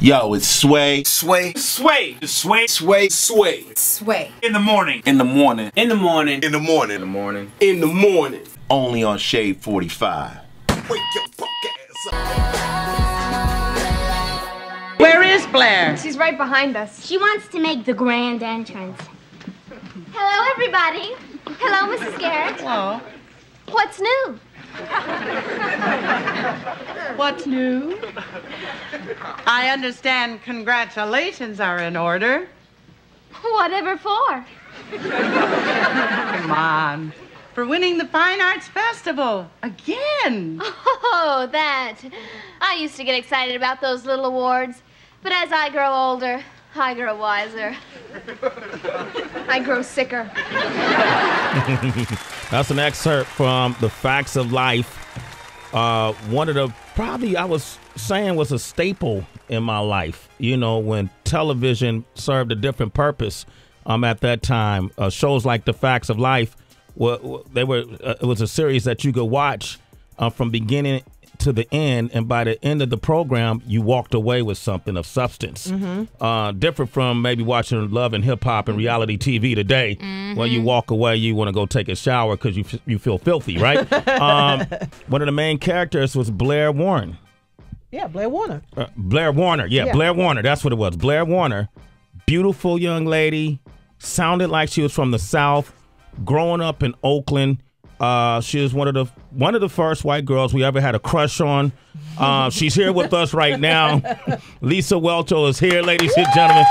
Yo, it's Sway. Sway. Sway. Sway. Sway. Sway. Sway. In the morning. In the morning. In the morning. In the morning. In the morning. In the morning. Only on Shade 45. Wake your fuck ass up. Where is Blair? She's right behind us. She wants to make the grand entrance. Hello, everybody. Hello, Mrs. Garrett. Hello. What's new? What's new? I understand congratulations are in order. Whatever for? Come on. For winning the Fine Arts Festival. Again. Oh, that. I used to get excited about those little awards. But as I grow older, I grow wiser. I grow sicker. That's an excerpt from The Facts of Life. One of the, probably I was saying, was a staple in my life. You know, when television served a different purpose at that time. Shows like The Facts of Life, it was a series that you could watch from beginning to the end, and by the end of the program, you walked away with something of substance. Different from maybe watching Love and Hip Hop and reality TV today, when you walk away, you want to go take a shower because you feel filthy, right? One of the main characters was Blair Warner. Yeah, Blair Warner. Blair Warner, yeah, Blair Warner, that's what it was. Blair Warner, beautiful young lady, sounded like she was from the South, growing up in Oakland. She is one of the first white girls we ever had a crush on. She's here with us right now. Lisa Welcho is here, ladies and gentlemen.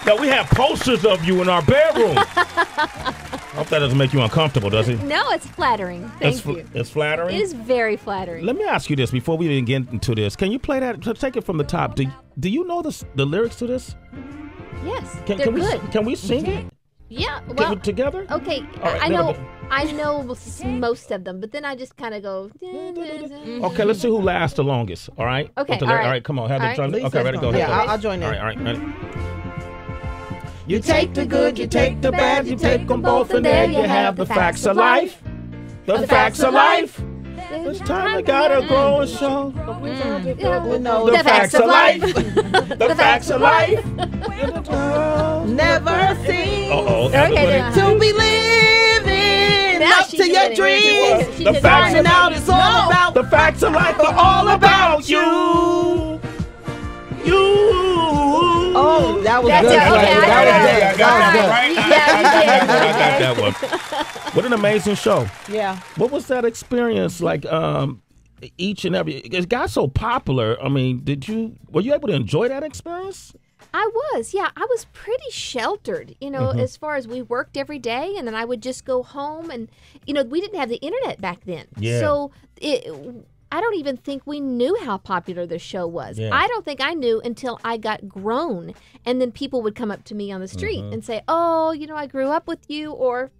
Now, we have posters of you in our bedroom. I hope that doesn't make you uncomfortable, does it? No, it's flattering. Thank you. It's flattering? It is very flattering. Let me ask you this before we even get into this. Can you play that? Take it from the top. Do you know the lyrics to this? Yes, they're good. Can we sing it? Yeah, well, together? Okay, right, I know most of them, but then I just kind of go. Okay, let's see who lasts the longest. All right. Okay. All right. Come on. Have the drum. Okay, ready? Go. Yeah, I'll join in. All right. Ready. You take the good, you take the bad, you take them both, and there you have the facts of life. The facts of life. It's time to gotta grow and show. The facts of life. The facts of life. Never seen Okay. to be living Now up she to did your it. dreams. She The did facts it. of Finding out it's all about The facts of life are all about you. Oh, that was That's good. it. Okay, That was good. I got that right. Yeah, I got that one. What an amazing show. Yeah. What was that experience like? Each and every, it got so popular. I mean, were you able to enjoy that experience? I was, yeah. I was pretty sheltered, as far as we worked every day, and then I would just go home, and we didn't have the internet back then, so I don't even think we knew how popular the show was. Yeah. I don't think I knew until I got grown, and then people would come up to me on the street and say, "Oh, I grew up with you," or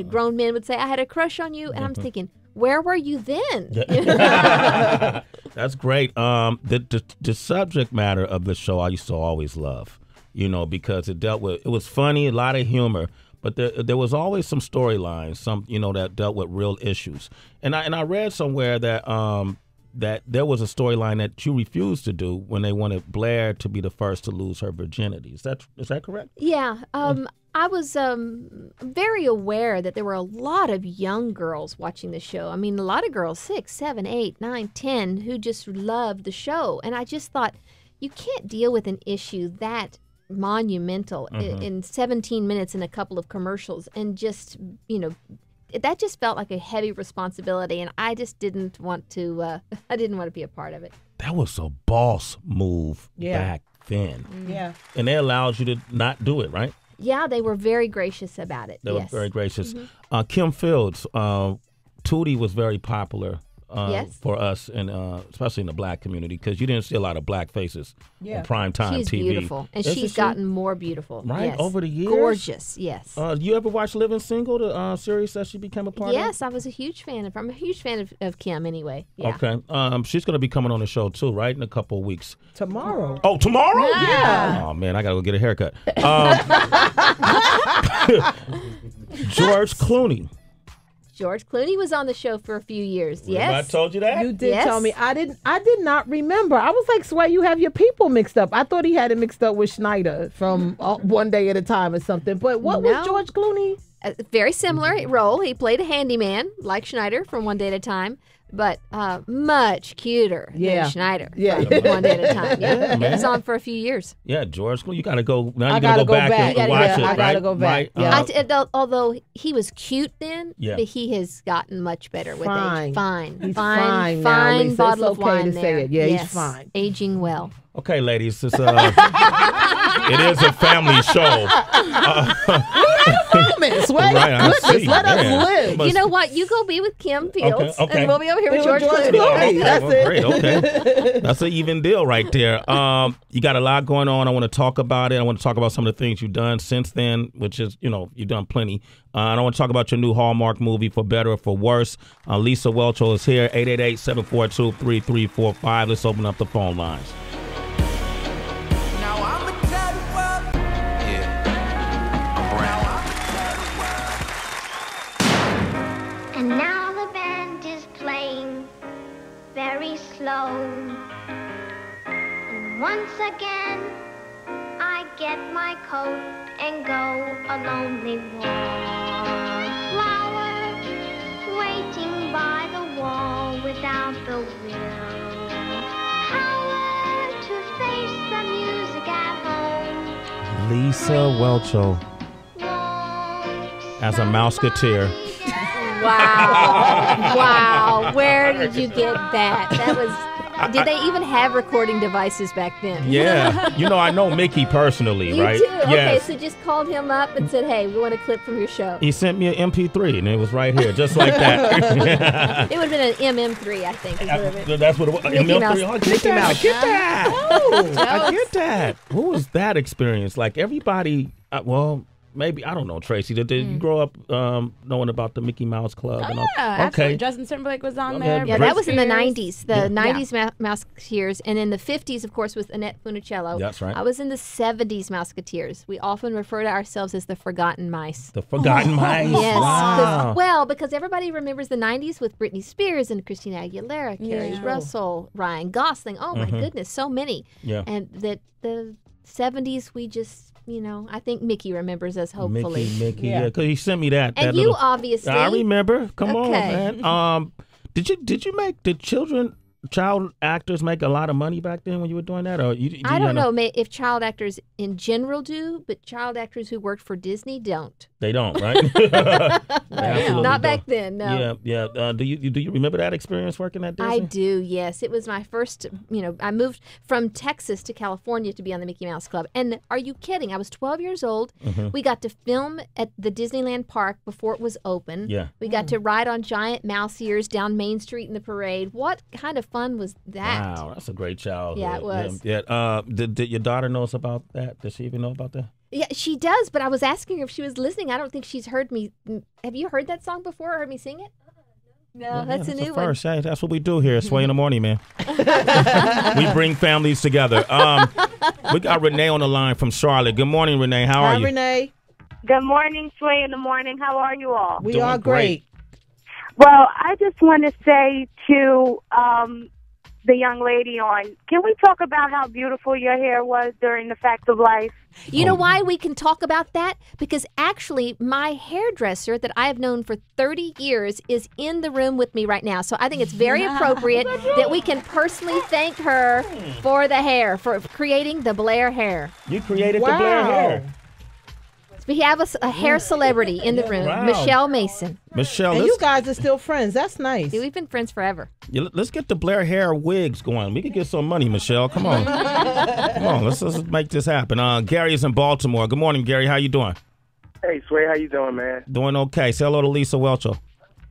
grown men would say, "I had a crush on you," and I'm thinking, where were you then? That's great. The subject matter of the show I used to always love, because it was funny, a lot of humor, but there was always some storylines, that dealt with real issues. And I read somewhere that there was a storyline that you refused to do when they wanted Blair to be the first to lose her virginity. Is that correct? Yeah. I was very aware that there were a lot of young girls watching the show. I mean, a lot of girls, 6, 7, 8, 9, 10, who just loved the show. And I just thought, you can't deal with an issue that monumental in 17 minutes and a couple of commercials, and just, that just felt like a heavy responsibility, and I just didn't want to. I didn't want to be a part of it. That was a boss move back then. Yeah. And they allowed you to not do it, right? Yeah, they were very gracious about it. They were very gracious. Kim Fields, Tootie was very popular for us, and especially in the black community, because you didn't see a lot of black faces on primetime She's TV. beautiful, and she's gotten more beautiful. Right, over the years. Gorgeous, yes. You ever watch Living Single, the series that she became a part of? Yes, I was a huge fan of her. I'm a huge fan of Kim anyway. Yeah. Okay. She's going to be coming on the show, too, right, in a couple of weeks. Tomorrow. Oh, tomorrow? Yeah. Oh, man, I got to go get a haircut. George Clooney. George Clooney was on the show for a few years. Yes. I told you that? You did Yes. tell me. I did not remember. I was like, Sway, you have your people mixed up. I thought he had it mixed up with Schneider from One Day at a Time or something. But what No. was George Clooney? A very similar role. He played a handyman like Schneider from One Day at a Time, but much cuter than Schneider Yeah. from One Day at a Time. Yeah. Man. He was on for a few years. Yeah, George Clooney. You got to go. Now I you got gotta to go go back, back. and watch it, I right? gotta go back. Right? Yeah. Although he was cute then, Yeah. but he has gotten much better with Fine. age. Fine. He's fine fine now, fine Lisa. bottle It's of okay wine to say there. it. Yeah, he's Yes. fine. Aging well. Okay, ladies. It's, it is a family show. Moment, Sway. Right, I Goodness, see. let us Man. live. Must- You know what? You go be with Kim Fields, okay. and we'll be over here with George George Clooney. Clooney. Okay, That's well, it. great. Okay, that's an even deal right there. You got a lot going on. I want to talk about it. I want to talk about some of the things you've done since then, which is, you've done plenty. And I want to talk about your new Hallmark movie, For Better or For Worse. Lisa Whelchel is here. 888-742-3345. Let's open up the phone lines. And now the band is playing very slow. And once again, I get my coat and go a lonely wallflower, waiting by the wall without the willpower to face the music at home. Lisa Whelchel as a Mouseketeer. Wow. Wow. Where did you get that? That was. Did they even have recording devices back then? Yeah. I know Mickey personally, You right? do? Okay, Yes. so just called him up and said, hey, we want a clip from your show. He sent me an MP3, and it was right here, just like that. It would have been an MM3, I think. Is what it was. That's what it was. Mickey MP3. Mouse. Oh, get that. Mouse. Get that. Oh, I Jokes. get that. What was that experience? Like everybody, maybe, I don't know, Tracy. Did you grow up knowing about the Mickey Mouse Club? And all? Absolutely. Justin Timberlake was on Go there. ahead. Yeah, Britney that was in the Spears. 90s. The 90s Mouseketeers. And in the 50s, of course, was Annette Funicello. That's right. I was in the 70s Mouseketeers. We often refer to ourselves as the Forgotten Mice. The Forgotten Mice. Yes. Wow. Because everybody remembers the 90s with Britney Spears and Christina Aguilera, Carrie Yeah. Russell, Ryan Gosling. Oh, my goodness, so many. Yeah. And that the 70s, we just, I think Mickey remembers us, hopefully. Mickey, yeah, because he sent me that. And that you, little, obviously. I remember. Come Okay. on, man. Did child actors make a lot of money back then when you were doing that? Or I don't know if child actors in general do, but child actors who work for Disney don't. They don't, right? Absolutely Not back don't. then, no. Yeah. Do you remember that experience working at Disney? I do, yes. It was my first, I moved from Texas to California to be on the Mickey Mouse Club. And are you kidding? I was 12 years old. Mm-hmm. We got to film at the Disneyland Park before it was open. Yeah. We got to ride on giant mouse ears down Main Street in the parade. What kind of fun was that? Wow, that's a great childhood. Yeah, it was. Yeah. Did your daughter know us about that? Does she even know about that? Yeah, she does, but I was asking her if she was listening. I don't think she's heard me. Have you heard that song before or heard me sing it? No, that's a new one. First, hey, that's what we do here at Sway in the Morning, man. We bring families together. We got Renee on the line from Charlotte. Good morning, Renee. How are Hi, you? Renee. Good morning, Sway in the morning. How are you all? We Doing are great. Well, I just want to say to the young lady can we talk about how beautiful your hair was during the Facts of Life? You know why we can talk about that? Because actually, my hairdresser that I have known for 30 years is in the room with me right now. So I think it's very appropriate that we can personally thank her for the hair, for creating the Blair hair. You created the Blair hair. We have a hair celebrity in the room, Wow. Michelle Mason. Michelle, And let's, you guys are still friends. That's nice. We've been friends forever. let's get the Blair hair wigs going. We could get some money, Michelle. Come on. Come on, let's make this happen. Gary is in Baltimore. Good morning, Gary. How you doing? Hey, Sway, how you doing, man? Doing okay. Say hello to Lisa Whelchel.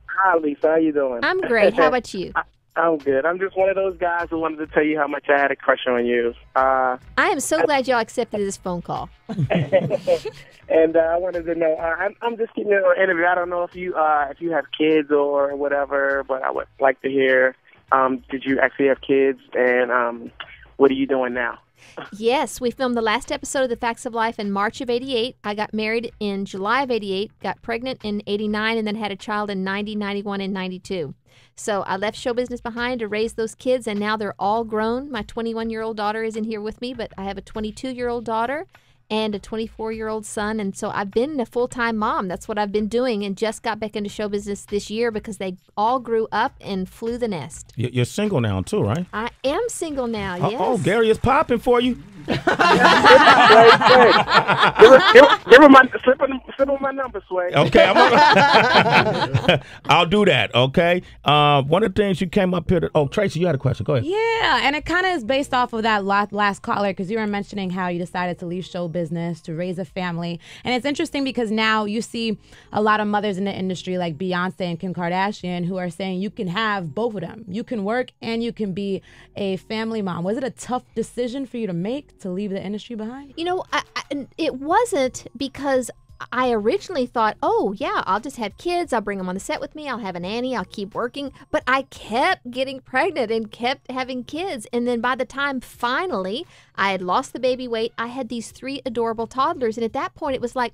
Hi, Lisa. How you doing? I'm great. How about you? I'm good. I'm just one of those guys who wanted to tell you how much I had a crush on you. I am so glad y'all accepted this phone call. And I wanted to know, I'm just getting an interview. I don't know if you have kids or whatever, but I would like to hear, did you actually have kids? And what are you doing now? Yes, we filmed the last episode of The Facts of Life in March of 88. I got married in July of 88, got pregnant in 89, and then had a child in 90, 91, and 92. So I left show business behind to raise those kids, and now they're all grown. My 21-year-old daughter isn't here with me, but I have a 22-year-old daughter and a 24-year-old son, and so I've been a full-time mom. That's what I've been doing, and just got back into show business this year because they all grew up and flew the nest. You're single now, too, right? I am single now, yes. Oh, Gary is popping for you. Give her my slip on my number, Sway. Okay, I'll do that. Okay. One of the things you came up here to. Oh, Tracy, you had a question. Go ahead. Yeah, and it kind of is based off of that last caller because you were mentioning how you decided to leave show business to raise a family, and it's interesting because now you see a lot of mothers in the industry like Beyonce and Kim Kardashian who are saying you can have both of them. You can work and you can be a family mom. Was it a tough decision for you to make to leave the industry behind? You know, it wasn't because I originally thought, oh, yeah, I'll just have kids. I'll bring them on the set with me. I'll have a nanny. I'll keep working. But I kept getting pregnant and kept having kids. And then by the time finally I had lost the baby weight, I had these 3 adorable toddlers. And at that point, it was like,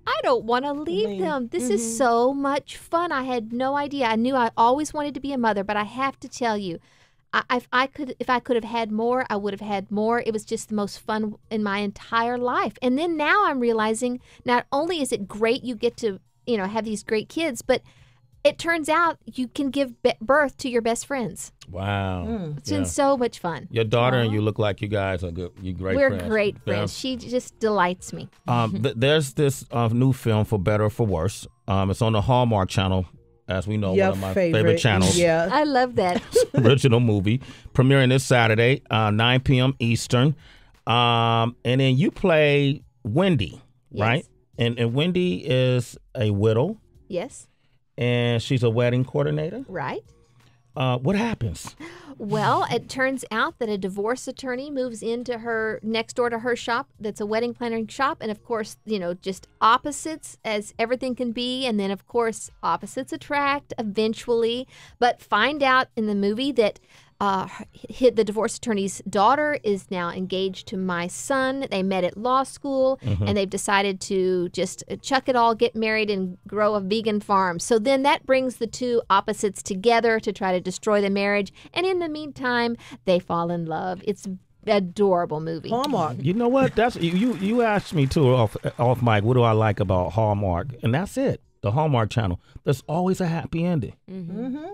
I don't want to leave them. This is so much fun. I had no idea. I knew I always wanted to be a mother, but I have to tell you, if I could have had more, I would have had more. It was just the most fun in my entire life. And then now I'm realizing not only is it great you get to, have these great kids, but it turns out you can give birth to your best friends. Wow. It's been so much fun. Your daughter and you look like you guys are good. You great We're friends. We're great friends. She just delights me. There's this new film, For Better or For Worse. It's on the Hallmark Channel. As we know, one of my favorite channels. Yeah. I love that. Original movie. Premiering this Saturday, 9 p.m. Eastern. And then you play Wendy, right? And Wendy is a widow. Yes. And she's a wedding coordinator. Right. What happens? Well, it turns out that a divorce attorney moves into her next door to her shop. That's a wedding planning shop. And of course, just opposites as everything can be. And then, of course, opposites attract eventually. But find out in the movie that the divorce attorney's daughter is now engaged to my son. They met at law school, and they've decided to just chuck it all, get married, and grow a vegan farm. So then that brings the two opposites together to try to destroy the marriage. And in the meantime, they fall in love. It's an adorable movie. Hallmark. You know what? That's you asked me too off mic. What do I like about Hallmark? And that's it. The Hallmark Channel. There's always a happy ending.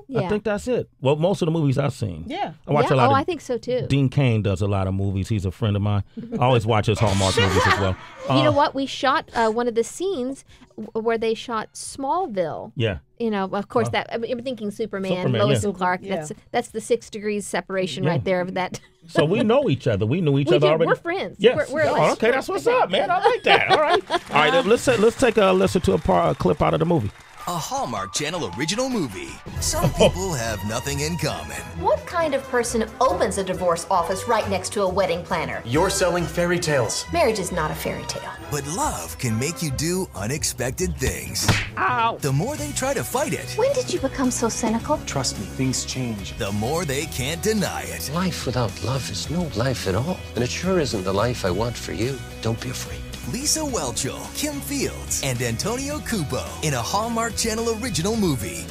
Yeah. I think that's it. Well, most of the movies I've seen. Yeah. I watch a lot of, I think so too. Dean Cain does a lot of movies. He's a friend of mine. I always watch his Hallmark movies as well. You know what? We shot one of the scenes where they shot Smallville. Yeah. Of course, I'm thinking Superman, Lois and Clark. Yeah. That's the 6 degrees separation right there of that. So we know each other. We knew each other already. We're friends. Yes. We're Okay, that's what's up, man. I like that. All right. All right. Let's take a listen to a clip out of the movie. A Hallmark Channel original movie. Some people have nothing in common. What kind of person opens a divorce office right next to a wedding planner? You're selling fairy tales. Marriage is not a fairy tale. But love can make you do unexpected things. Ow. The more they try to fight it, When did you become so cynical? Trust me, things change. the more they can't deny it. Life without love is no life at all. And it sure isn't the life I want for you. Don't be afraid. Lisa Whelchel, Kim Fields, and Antonio Cupo in a Hallmark Channel original movie.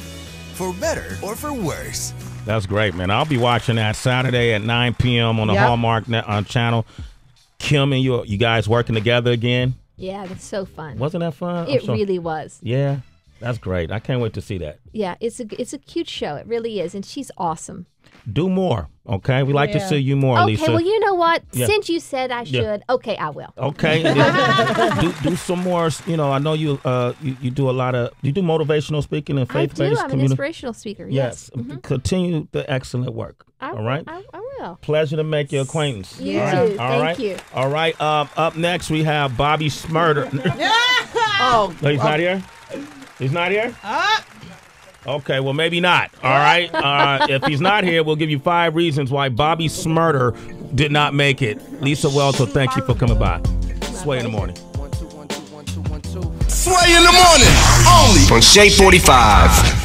For better or for worse. That's great, man. I'll be watching that Saturday at 9 p.m. on the Hallmark Channel. Kim and you guys working together again? Yeah, that's so fun. Wasn't that fun? It really was. Yeah, that's great. I can't wait to see that. Yeah, it's a cute show. It really is, and she's awesome. Do more, okay? We like to see you more, okay, Lisa. well, you know what? Yeah. Since you said I should, Yeah. okay, I will. Okay, and then do some more. I know you do a lot of motivational speaking and faith-based I do. I'm an communi- inspirational speaker. Yes. Continue the excellent work. All right. I will. Pleasure to make your acquaintance. You All too. right? All Thank right. you. All right. Up next we have Bobby Smurder. Oh, No, he's not here. He's not here. Okay, well, maybe not. All right. If he's not here, we'll give you 5 reasons why Bobby Smurder did not make it. Lisa Whelchel, thank you for coming by. Sway in the morning. Sway in the morning, only On Shade 45.